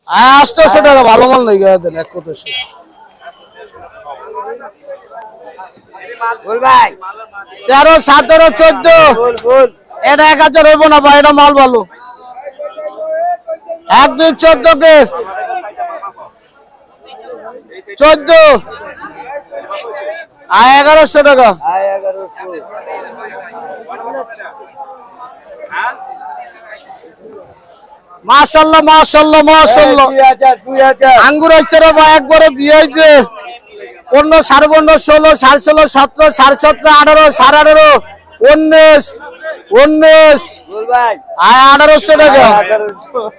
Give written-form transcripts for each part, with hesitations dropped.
800 টাকা ভালো মাল নাই দেন এক কত শেষ বল ভাই 13 17 14 বল বল এটা 1000 হইব না ভাই এটা মাল ভালো 1 2 14 কে 14 1100 টাকা আয় 1100 মাশাআল্লাহ মাশাআল্লাহ মাশাআল্লাহ 2000 আঙ্গুর হচ্ছে রে ভাই একবারে বিয়াইতে 15 15.5 16 16 17 17 18 18 19 19 বল ভাই 1800 টাকা 1100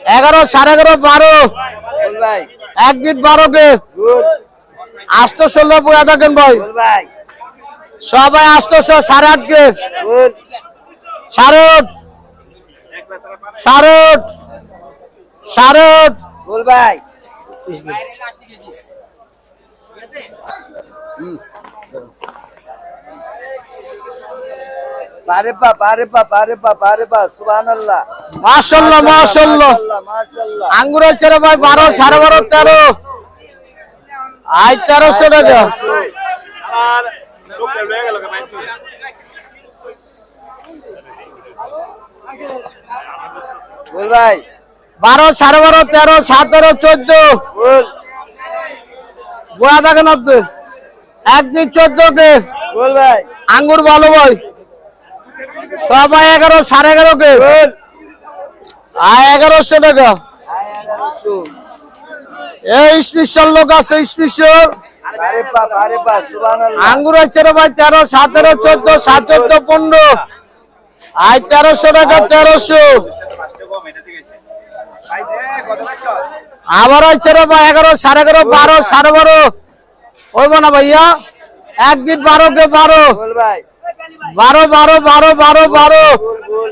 11 11.5 12 বল ভাই 1 বিট 12 কে গুড 816 পুরা দেখেন ভাই বল ভাই সবাই 800 8.5 কে বল 8.5 8.5 বল ভাই পারে পা সুবহানাল্লাহ মাশাআল্লাহ মাশাআল্লাহ মাশাআল্লাহ আঙ্গুর হচ্ছে রে ভাই 12 12.5 13 আই 1300 টাকা আর লোক লয়ে গেল কে মাইন্ড বল ভাই 12 12.5 13 17 14 বল গোয়া দেখেন আপনি 1 দিন 14 কে বল ভাই আঙ্গুর ভালো ভাই সবাই 11 11.5 কে বল আয় 1100 টাকা আয় 1100 এই স্পেশাল লোক আছে স্পেশাল পারে পা সুবহানাল্লাহ আঙ্গুর হচ্ছে রে ভাই 13 17 14 14 15 আয় 1300 টাকা 1300 আবার হচ্ছে রে ভাই 11 11.5 12 12.5 হইব না ভাইয়া 1 দিন 12 কে 12 বল ভাই 12 12 12 12 12 বল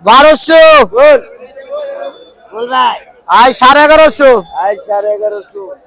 1200 বল বল ভাই আয় 1150 আয় 1150